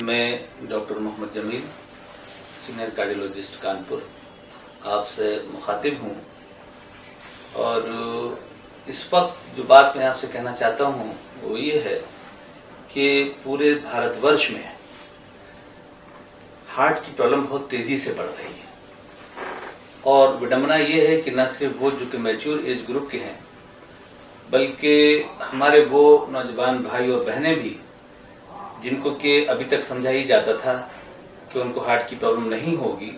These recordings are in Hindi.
मैं doctor Mohammad Jamil, senior cardiologist Kanpur, आपसे मुखातिब हूँ। और इस वक्त जो बात मैं आपसे कहना चाहता हूँ वो ये है कि पूरे भारतवर्ष में हार्ट की प्रॉब्लम बहुत तेजी से बढ़ रही है। और विडंबना ये है कि न सिर्फ वो जो कि मैच्योर एज ग्रुप के हैं, बल्कि हमारे वो नौजवान भाई और बहनें भी जिनको कि अभी तक समझा ही जाता था कि उनको हार्ट की प्रॉब्लम नहीं होगी,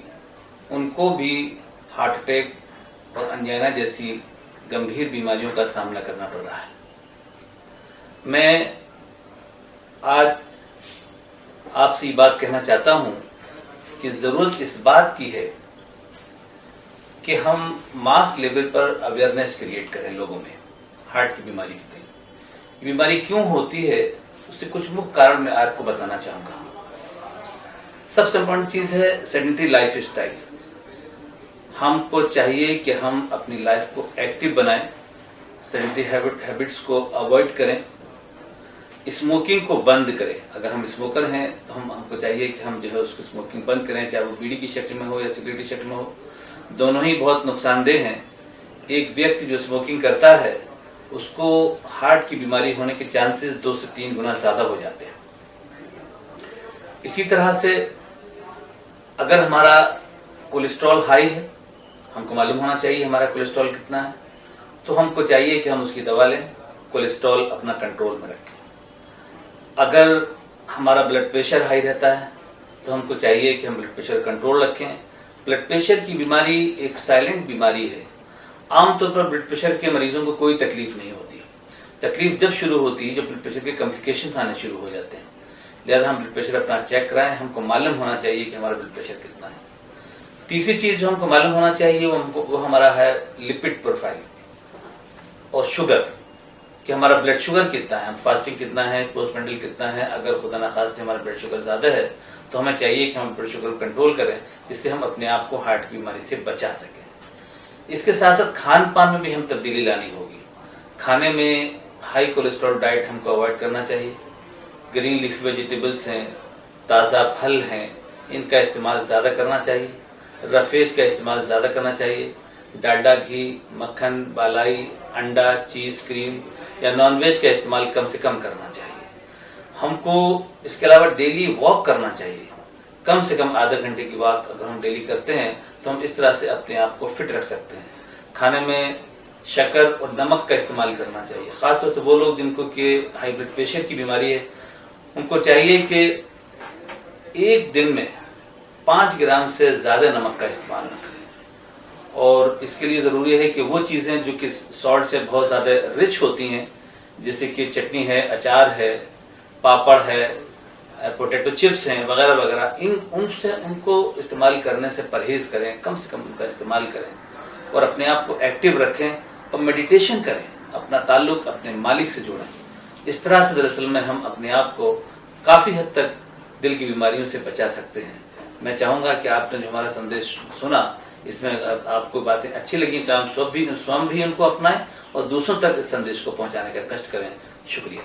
उनको भी हार्ट अटैक और एंजाइना जैसी गंभीर बीमारियों का सामना करना पड़ रहा है। मैं आज आपसे ये बात कहना चाहता हूं कि जरूरत इस बात की है कि हम मास लेवल पर अवेयरनेस क्रिएट करें लोगों में हार्ट की बीमारी की। बीमारी क्यों होती है, उससे कुछ मुख्य कारण मैं आपको बताना चाहूंगा। सबसे इम्पोर्टेंट चीज है सेडेंटरी लाइफ स्टाइल। हमको चाहिए कि हम अपनी लाइफ को एक्टिव बनाएं, सेडेंटरी हैबिट्स को अवॉइड करें, स्मोकिंग को बंद करें। अगर हम स्मोकर हैं तो हमको चाहिए कि हम जो है उसको स्मोकिंग बंद करें, चाहे वो बीड़ी की शक्ल में हो या सिगरेट की शक्ल में हो। दोनों ही बहुत नुकसानदेह हैं। एक व्यक्ति जो स्मोकिंग करता है उसको हार्ट की बीमारी होने के चांसेस 2 से 3 गुना ज्यादा हो जाते हैं। इसी तरह से अगर हमारा कोलेस्ट्रॉल हाई है, हमको मालूम होना चाहिए हमारा कोलेस्ट्रॉल कितना है, तो हमको चाहिए कि हम उसकी दवा लें, कोलेस्ट्रॉल अपना कंट्रोल में रखें। अगर हमारा ब्लड प्रेशर हाई रहता है तो हमको चाहिए कि हम ब्लड प्रेशर कंट्रोल रखें। ब्लड प्रेशर की बीमारी एक साइलेंट बीमारी है। आमतौर पर ब्लड प्रेशर के मरीजों को कोई तकलीफ नहीं होती। तकलीफ जब शुरू होती है जब ब्लड प्रेशर के कॉम्प्लिकेशन आने शुरू हो जाते हैं। लिहाजा हम ब्लड प्रेशर अपना चेक कराएं। हमको मालूम होना चाहिए कि हमारा ब्लड प्रेशर कितना है। तीसरी चीज जो हमको मालूम होना चाहिए वो हमारा है लिपिड प्रोफाइल और शुगर, कि हमारा ब्लड शुगर कितना है, हम फास्टिंग कितना है, पोस्टमैंडल कितना है। अगर खुदा न खास्ते हमारा ब्लड शुगर ज्यादा है तो हमें चाहिए कि हम ब्लड शुगर कंट्रोल करें, जिससे हम अपने आप को हार्ट की बीमारी से बचा सकें। इसके साथ साथ खान पान में भी हम तब्दीली लानी होगी। खाने में हाई कोलेस्ट्रॉल डाइट हमको अवॉइड करना चाहिए। ग्रीन लीफी वेजिटेबल्स हैं, ताज़ा फल हैं, इनका इस्तेमाल ज़्यादा करना चाहिए। रफेज का इस्तेमाल ज़्यादा करना चाहिए। डालडा घी, मक्खन, बालाई, अंडा, चीज़, क्रीम या नॉनवेज का इस्तेमाल कम से कम करना चाहिए। हमको इसके अलावा डेली वॉक करना चाहिए। कम से कम आधा घंटे की वॉक अगर हम डेली करते हैं तो हम इस तरह से अपने आप को फिट रख सकते हैं। खाने में शक्कर और नमक का इस्तेमाल करना चाहिए। खासतौर से वो लोग जिनको कि हाई ब्लड प्रेशर की बीमारी है, उनको चाहिए कि एक दिन में 5 ग्राम से ज्यादा नमक का इस्तेमाल न करें। और इसके लिए जरूरी है कि वो चीजें जो कि सॉल्ट से बहुत ज्यादा रिच होती हैं, जैसे कि चटनी है, अचार है, पापड़ है, पोटैटो चिप्स हैं वगैरह वगैरह, उनसे उनको इस्तेमाल करने से परहेज करें, कम से कम उनका इस्तेमाल करें और अपने आप को एक्टिव रखें और मेडिटेशन करें, अपना ताल्लुक अपने मालिक से जोड़ें। इस तरह से दरअसल में हम अपने आप को काफी हद तक दिल की बीमारियों से बचा सकते हैं। मैं चाहूंगा कि आपने जो हमारा संदेश सुना इसमें आपको बातें अच्छी लगी तो आप स्वयं भी उनको अपनाएं और दूसरों तक इस संदेश को पहुंचाने का कष्ट करें। शुक्रिया।